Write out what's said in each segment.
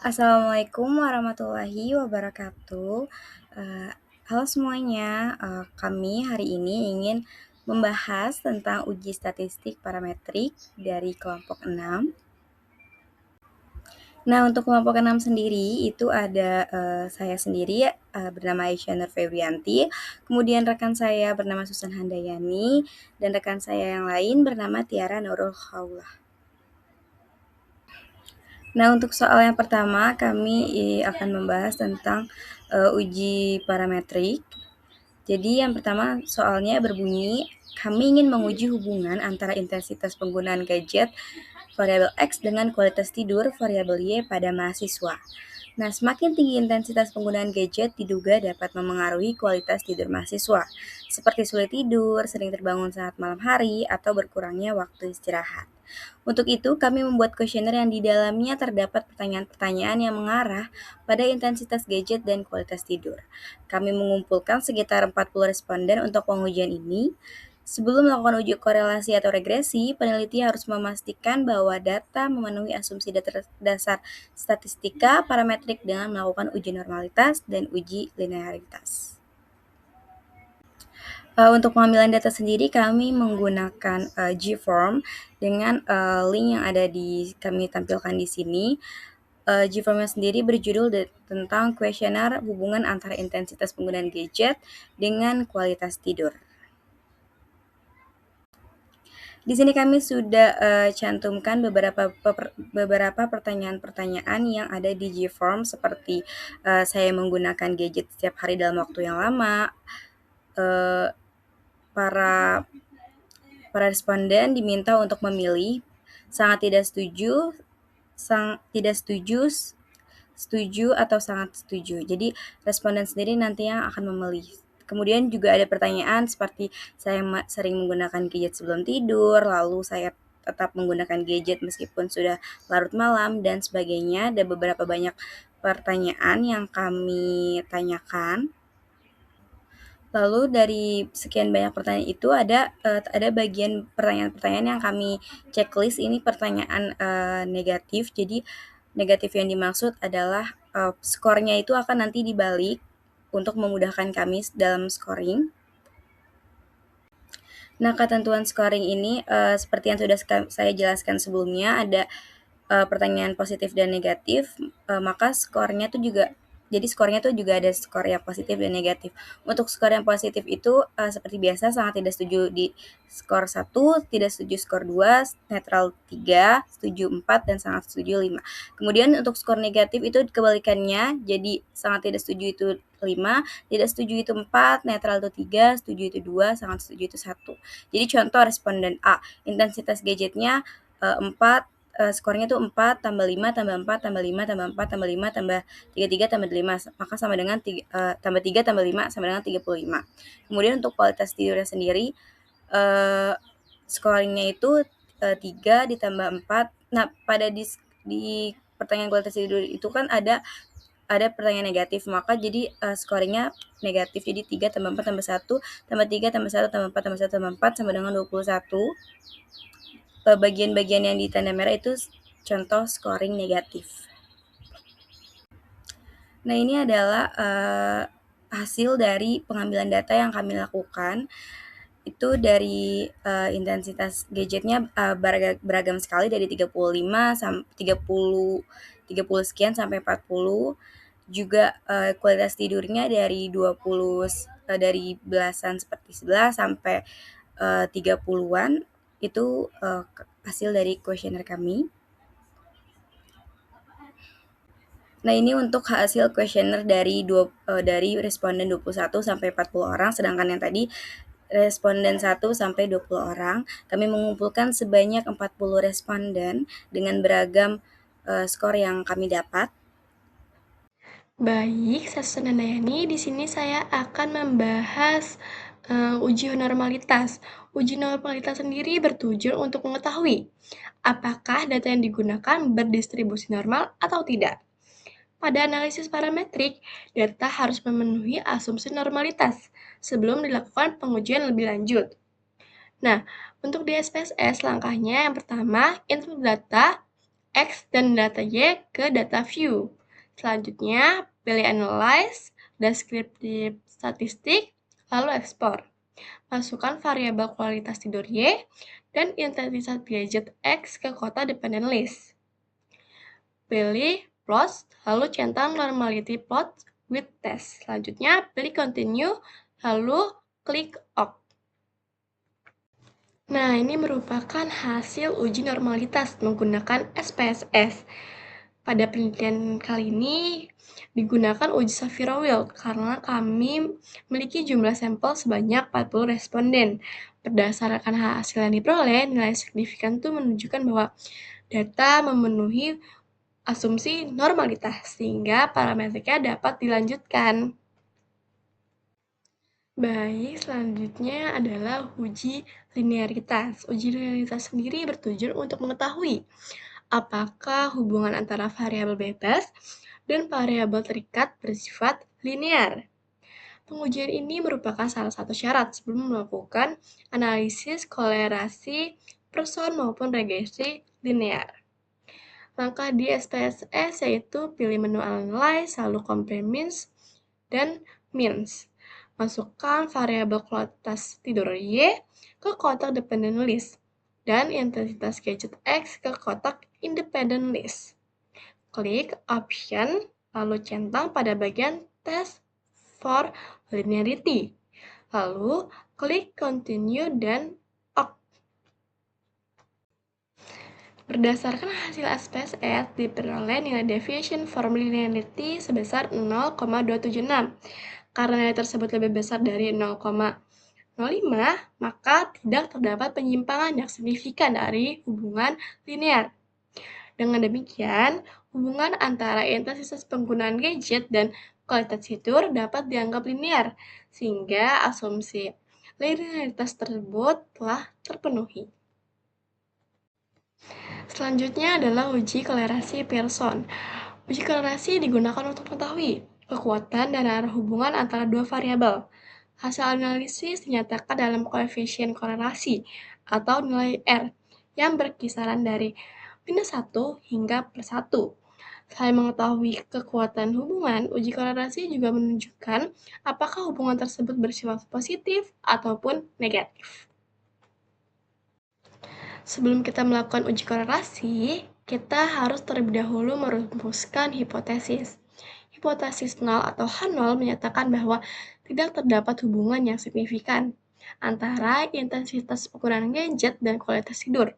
Assalamualaikum warahmatullahi wabarakatuh. Eee, Halo semuanya, kami hari ini ingin membahas tentang uji statistik parametrik dari kelompok 6. Nah, untuk kelompok 6 sendiri itu ada, saya sendiri, bernama Aisyah Nur Febrianti, kemudian rekan saya bernama Susan Handayani, dan rekan saya yang lain bernama Tiara Nurul Khawlah. Nah, untuk soal yang pertama kami akan membahas tentang, uji parametrik. Jadi yang pertama soalnya berbunyi, kami ingin menguji hubungan antara intensitas penggunaan gadget variabel X dengan kualitas tidur variabel Y pada mahasiswa. Nah, semakin tinggi intensitas penggunaan gadget diduga dapat memengaruhi kualitas tidur mahasiswa, seperti sulit tidur, sering terbangun saat malam hari, atau berkurangnya waktu istirahat. Untuk itu, kami membuat kuesioner yang di dalamnya terdapat pertanyaan-pertanyaan yang mengarah pada intensitas gadget dan kualitas tidur. Kami mengumpulkan sekitar 40 responden untuk pengujian ini. Sebelum melakukan uji korelasi atau regresi, peneliti harus memastikan bahwa data memenuhi asumsi dasar statistika parametrik dengan melakukan uji normalitas dan uji linearitas. Untuk pengambilan data sendiri kami menggunakan Gform dengan link yang ada kami tampilkan di sini. Gform-nya sendiri berjudul tentang kuesioner hubungan antara intensitas penggunaan gadget dengan kualitas tidur. Di sini kami sudah cantumkan beberapa pertanyaan-pertanyaan yang ada di Gform seperti saya menggunakan gadget setiap hari dalam waktu yang lama. Para responden diminta untuk memilih sangat tidak setuju, setuju atau sangat setuju. Jadi responden sendiri nanti yang akan memilih. Kemudian juga ada pertanyaan seperti saya sering menggunakan gadget sebelum tidur, lalu saya tetap menggunakan gadget meskipun sudah larut malam dan sebagainya. Ada beberapa banyak pertanyaan yang kami tanyakan. Lalu dari sekian banyak pertanyaan itu ada bagian pertanyaan-pertanyaan yang kami checklist, ini pertanyaan negatif. Jadi negatif yang dimaksud adalah skornya itu akan nanti dibalik untuk memudahkan kami dalam scoring. Nah, ketentuan scoring ini seperti yang sudah saya jelaskan sebelumnya, ada pertanyaan positif dan negatif, maka skornya tuh juga ada skor yang positif dan negatif. Untuk skor yang positif itu seperti biasa sangat tidak setuju di skor 1, tidak setuju skor 2, netral 3, setuju 4, dan sangat setuju 5. Kemudian untuk skor negatif itu kebalikannya, jadi sangat tidak setuju itu 5, tidak setuju itu 4, netral itu 3, setuju itu 2, sangat setuju itu 1. Jadi contoh responden A, intensitas gadgetnya 4, skornya tuh 4 tambah 5 tambah 4 tambah 5 tambah 4 tambah 5 tambah 33 tambah 5, maka sama dengan tambah 3 tambah 5 sama dengan 35. Kemudian untuk kualitas tidurnya sendiri, scoringnya itu 3 ditambah 4. Nah, pada di pertanyaan kualitas tidur itu kan ada pertanyaan negatif, maka jadi scoringnya negatif. Jadi 3 tambah 4 tambah 1 tambah 3 tambah 1 tambah 4 tambah 1 tambah 4 sama dengan 21. Bagian-bagian yang ditanda merah itu contoh scoring negatif. Nah, ini adalah hasil dari pengambilan data yang kami lakukan. Itu dari intensitas gadgetnya beragam sekali, dari 35 sampai 30 sekian sampai 40. Juga kualitas tidurnya dari 20 dari belasan seperti 11 sampai 30-an. Itu hasil dari kuesioner kami. Nah, ini untuk hasil kuesioner dari responden 21 sampai 40 orang, sedangkan yang tadi responden 1 sampai 20 orang. Kami mengumpulkan sebanyak 40 responden dengan beragam skor yang kami dapat. Baik, saya Susan Handayani. Di sini saya akan membahas uji normalitas. Uji normalitas sendiri bertujuan untuk mengetahui apakah data yang digunakan berdistribusi normal atau tidak. Pada analisis parametrik, data harus memenuhi asumsi normalitas sebelum dilakukan pengujian lebih lanjut. Nah, untuk di SPSS, langkahnya yang pertama, input data X dan data Y ke data view. Selanjutnya, pilih Analyze, Descriptive Statistik, lalu Export. Masukkan variabel kualitas tidur Y dan intensitas gadget X ke kotak dependent list. Pilih Plots, lalu centang Normality Plot with Test. Selanjutnya, pilih Continue, lalu klik OK. Nah, ini merupakan hasil uji normalitas menggunakan SPSS. Pada penelitian kali ini digunakan uji Shapiro-Wilk karena kami memiliki jumlah sampel sebanyak 40 responden. Berdasarkan hasil yang diperoleh, nilai signifikan itu menunjukkan bahwa data memenuhi asumsi normalitas sehingga parametriknya dapat dilanjutkan. Baik, selanjutnya adalah uji linearitas. Uji linearitas sendiri bertujuan untuk mengetahui apakah hubungan antara variabel bebas dan variabel terikat bersifat linear. Pengujian ini merupakan salah satu syarat sebelum melakukan analisis kolerasi person maupun regresi linear. Langkah di SPSS yaitu pilih menu Analyze, lalu Compare Means, dan Means. Masukkan variabel kualitas tidur Y ke kotak Dependent List dan intensitas gadget X ke kotak Independent List. Klik Option, lalu centang pada bagian Test for Linearity. Lalu klik Continue dan OK. Berdasarkan hasil SPSS, diperoleh nilai deviation from linearity sebesar 0,276. Karena nilai tersebut lebih besar dari 0,05, maka tidak terdapat penyimpangan yang signifikan dari hubungan linear. Dengan demikian, hubungan antara intensitas penggunaan gadget dan kualitas tidur dapat dianggap linear, sehingga asumsi linearitas tersebut telah terpenuhi. Selanjutnya adalah uji kolerasi Pearson. Uji kolerasi digunakan untuk mengetahui kekuatan dan arah hubungan antara dua variabel. Hasil analisis dinyatakan dalam koefisien korelasi atau nilai R yang berkisaran dari -1 hingga +1. Selain mengetahui kekuatan hubungan, uji kolerasi juga menunjukkan apakah hubungan tersebut bersifat positif ataupun negatif. Sebelum kita melakukan uji korelasi, kita harus terlebih dahulu merumuskan hipotesis. Hipotesis 0 atau H0 menyatakan bahwa tidak terdapat hubungan yang signifikan antara intensitas penggunaan gadget dan kualitas tidur.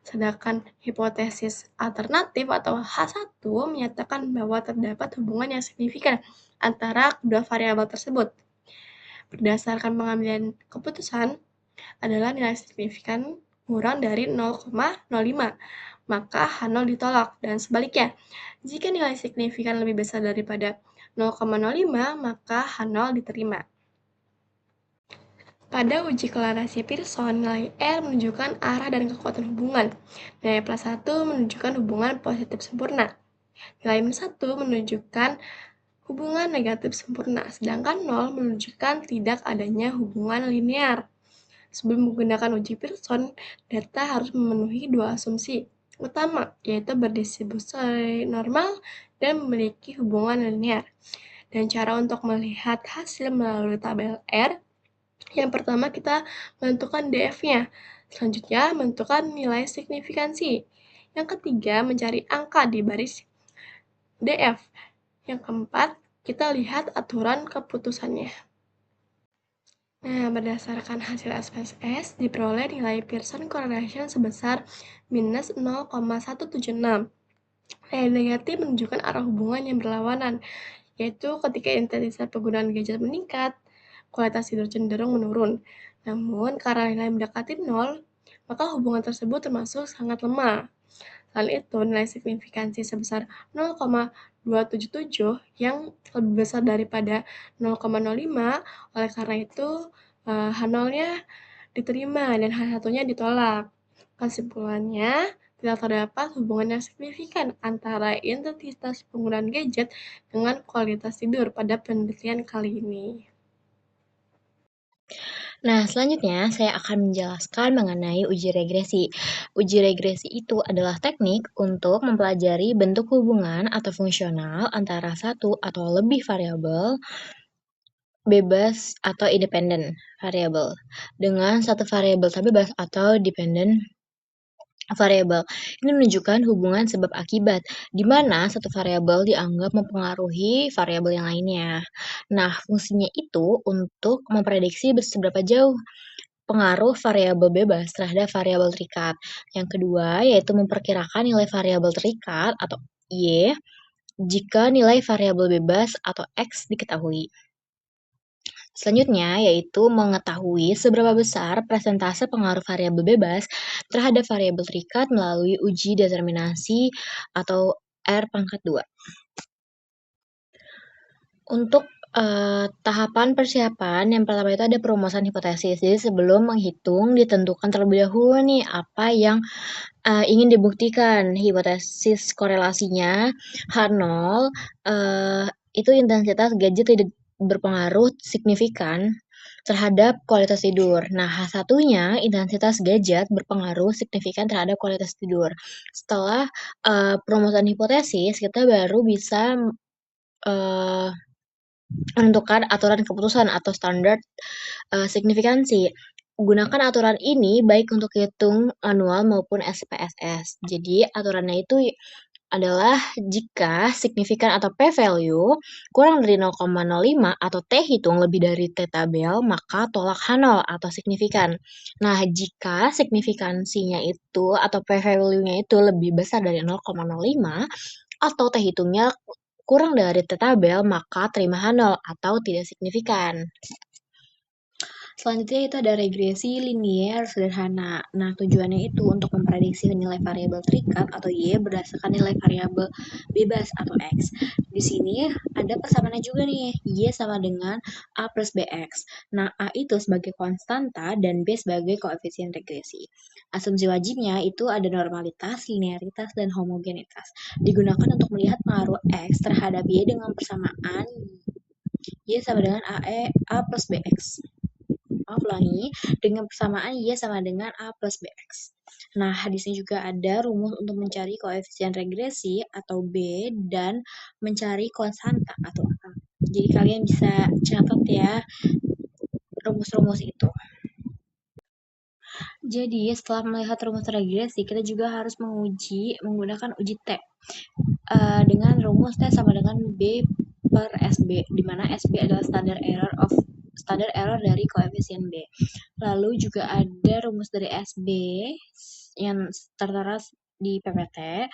Sedangkan hipotesis alternatif atau H1 menyatakan bahwa terdapat hubungan yang signifikan antara kedua variabel tersebut. Berdasarkan pengambilan keputusan adalah nilai signifikan kurang dari 0,05, maka H0 ditolak, dan sebaliknya. Jika nilai signifikan lebih besar daripada 0,05, maka H0 diterima. Pada uji kolerasi Pearson, nilai R menunjukkan arah dan kekuatan hubungan. Nilai +1 menunjukkan hubungan positif sempurna. Nilai -1 menunjukkan hubungan negatif sempurna, sedangkan 0 menunjukkan tidak adanya hubungan linear. Sebelum menggunakan uji Pearson, data harus memenuhi dua asumsi utama, yaitu berdistribusi normal dan memiliki hubungan linear. Dan cara untuk melihat hasil melalui tabel R, yang pertama kita menentukan DF-nya, selanjutnya menentukan nilai signifikansi. Yang ketiga, mencari angka di baris DF. Yang keempat, kita lihat aturan keputusannya. Nah, berdasarkan hasil SPSS, diperoleh nilai Pearson correlation sebesar -0,176. Nilai negatif menunjukkan arah hubungan yang berlawanan, yaitu ketika intensitas penggunaan gadget meningkat, kualitas tidur cenderung menurun. Namun, karena nilai mendekati 0, maka hubungan tersebut termasuk sangat lemah. Selain itu, nilai signifikansi sebesar 0,277 yang lebih besar daripada 0,05, oleh karena itu H0-nya diterima dan H1-nya ditolak. Kesimpulannya, tidak terdapat hubungan yang signifikan antara intensitas penggunaan gadget dengan kualitas tidur pada penelitian kali ini. Nah, selanjutnya saya akan menjelaskan mengenai uji regresi. Uji regresi itu adalah teknik untuk mempelajari bentuk hubungan atau fungsional antara satu atau lebih variabel bebas atau independen variabel dengan satu variabel tak bebas atau dependent variabel. Ini menunjukkan hubungan sebab akibat, di mana satu variabel dianggap mempengaruhi variabel yang lainnya. Nah, fungsinya itu untuk memprediksi seberapa jauh pengaruh variabel bebas terhadap variabel terikat. Yang kedua, yaitu memperkirakan nilai variabel terikat atau Y jika nilai variabel bebas atau X diketahui. Selanjutnya, yaitu mengetahui seberapa besar persentase pengaruh variabel bebas terhadap variabel terikat melalui uji determinasi atau R²2. Untuk tahapan persiapan, yang pertama itu ada perumusan hipotesis. Jadi sebelum menghitung, ditentukan terlebih dahulu nih apa yang ingin dibuktikan. Hipotesis korelasinya H0 itu intensitas gadget tidak berpengaruh signifikan terhadap kualitas tidur. Nah, H1-nya intensitas gadget berpengaruh signifikan terhadap kualitas tidur. Setelah perumusan hipotesis, kita baru bisa menentukan aturan keputusan atau standar signifikansi. Gunakan aturan ini baik untuk hitung manual maupun SPSS. Jadi aturannya itu adalah jika signifikan atau p-value kurang dari 0,05 atau t hitung lebih dari t tabel, maka tolak H0 atau signifikan. Nah, jika signifikansinya itu atau p-value-nya itu lebih besar dari 0,05 atau t hitungnya kurang dari t tabel, maka terima H0 atau tidak signifikan. Selanjutnya itu ada regresi linier sederhana. Nah, tujuannya itu untuk memprediksi nilai variabel terikat atau Y berdasarkan nilai variabel bebas atau X. Di sini ada persamaannya juga nih, Y sama dengan A plus BX. Nah, A itu sebagai konstanta dan B sebagai koefisien regresi. Asumsi wajibnya itu ada normalitas, linearitas, dan homogenitas. Digunakan untuk melihat pengaruh X terhadap Y dengan persamaan Y sama dengan A plus BX. Ulangi, dengan persamaan Y sama dengan A plus BX. Nah, di sini juga ada rumus untuk mencari koefisien regresi atau B dan mencari konstanta atau A. Jadi kalian bisa catat ya rumus-rumus itu. Jadi setelah melihat rumus regresi, kita juga harus menguji menggunakan uji T dengan rumus T sama dengan B per SB, di mana SB adalah standard error dari koefisien B. Lalu juga ada rumus dari SB yang tertera di PPT,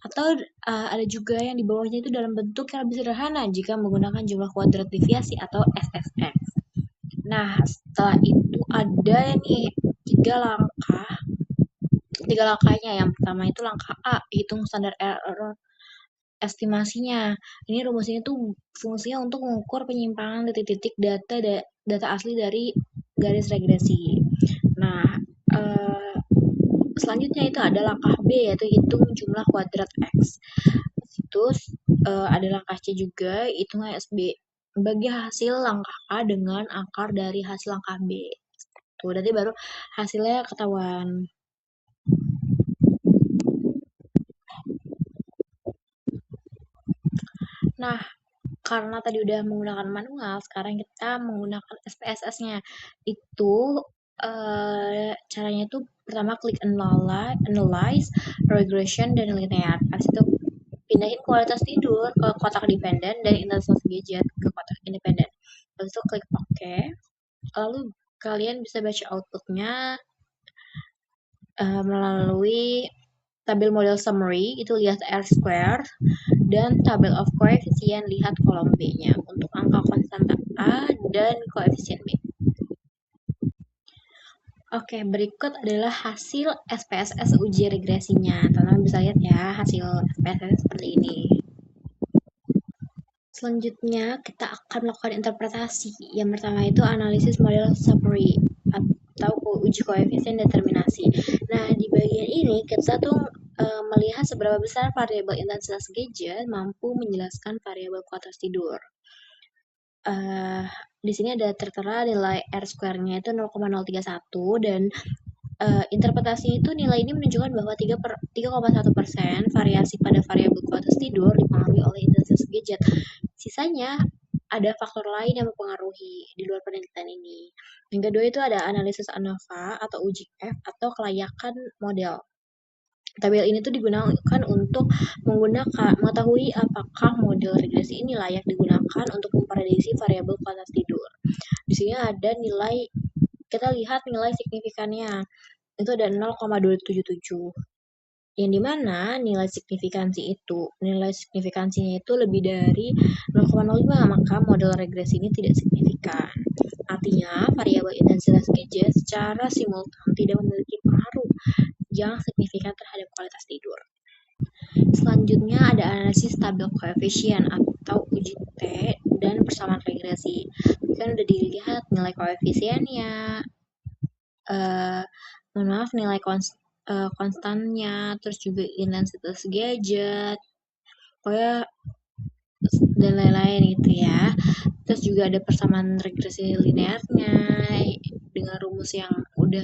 atau ada juga yang di bawahnya itu dalam bentuk yang lebih sederhana jika menggunakan jumlah kuadrat deviasi atau SSX. Nah, setelah itu ada nih tiga langkahnya. Yang pertama itu langkah A, hitung standar error estimasinya. Ini rumusnya tuh fungsinya untuk mengukur penyimpangan titik-titik data asli dari garis regresi. Nah, selanjutnya itu ada langkah B, yaitu hitung jumlah kuadrat X. Itu ada langkah C juga, hitung SB. Bagi hasil langkah A dengan akar dari hasil langkah B. Tuh, berarti baru hasilnya ketahuan. Nah, karena tadi udah menggunakan manual, sekarang kita menggunakan SPSS-nya. Itu caranya itu pertama klik analyze, regression, dan linear. Habis itu pindahin kualitas tidur ke kotak dependen dan intensitas gadget ke kotak independen. Habis itu klik OK. Lalu kalian bisa baca outputnya melalui tabel model summary, itu lihat R-square, dan tabel of coefficient, lihat kolom B-nya untuk angka konstanta A dan koefisien B. Oke, berikut adalah hasil SPSS uji regresinya. Teman-teman bisa lihat ya hasil SPSS seperti ini. Selanjutnya kita akan melakukan interpretasi. Yang pertama itu analisis model summary atau uji koefisien determinasi. Nah, di bagian ini kita tuh melihat seberapa besar variabel intensitas gadget mampu menjelaskan variabel kualitas tidur. di sini ada tertera nilai R square-nya itu 0,031 dan interpretasi itu nilai ini menunjukkan bahwa 3,1% variasi pada variabel kualitas tidur dipengaruhi oleh intensitas gadget. Sisanya ada faktor lain yang mempengaruhi di luar penelitian ini. Yang kedua itu ada analisis ANOVA atau uji F atau kelayakan model. Tabel ini tuh digunakan untuk mengetahui apakah model regresi ini layak digunakan untuk memprediksi variabel kualitas tidur. Di sini ada nilai, kita lihat nilai signifikannya. Itu ada 0,277. Yang dimana nilai signifikansinya itu lebih dari 0,05, maka model regresi ini tidak signifikan. Artinya, variabel intensitas gadget secara simultan tidak memiliki pengaruh yang signifikan terhadap kualitas tidur. Selanjutnya ada analisis tabel koefisien atau uji T dan persamaan regresi. Kan udah dilihat nilai koefisiennya, nilai konstannya, terus juga intensitas gadget, pokoknya dan lain-lain gitu ya. Terus juga ada persamaan regresi linearnya dengan rumus yang udah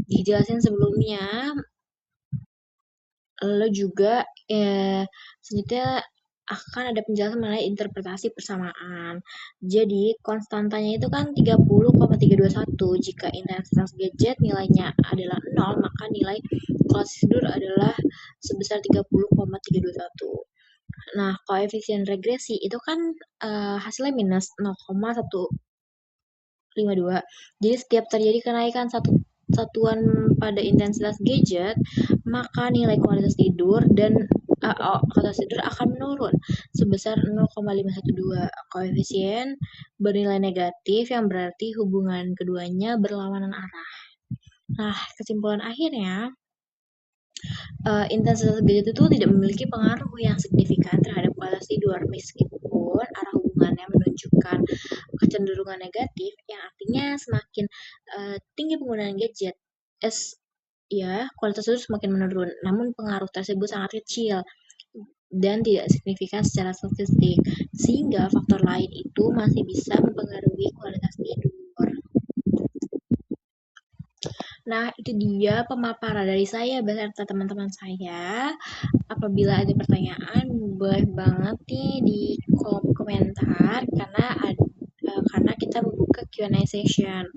dijelasin sebelumnya. Lalu juga selanjutnya akan ada penjelasan mengenai interpretasi persamaan. Jadi konstantanya itu kan 30,321. Jika intensitas gadget nilainya adalah 0, maka nilai kualitas tidur adalah sebesar 30,321. Nah, koefisien regresi itu kan hasilnya minus 0,152. Jadi setiap terjadi kenaikan satuan pada intensitas gadget, maka nilai kualitas tidur akan menurun sebesar 0,512. Koefisien bernilai negatif yang berarti hubungan keduanya berlawanan arah. Nah, kesimpulan akhirnya, intensitas gadget itu tidak memiliki pengaruh yang signifikan terhadap kualitas tidur meskipun arah hubungannya menunjukkan kecenderungan negatif yang artinya semakin tinggi penggunaan gadget, kualitas tidur semakin menurun. Namun pengaruh tersebut sangat kecil dan tidak signifikan secara statistik, sehingga faktor lain itu masih bisa mempengaruhi kualitas tidur. Nah, itu dia pemaparan dari saya beserta teman-teman saya. Apabila ada pertanyaan, boleh banget nih di kolom komentar karena kita membuka Q&A session.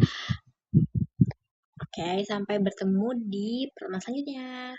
Oke, sampai bertemu di pertemuan selanjutnya.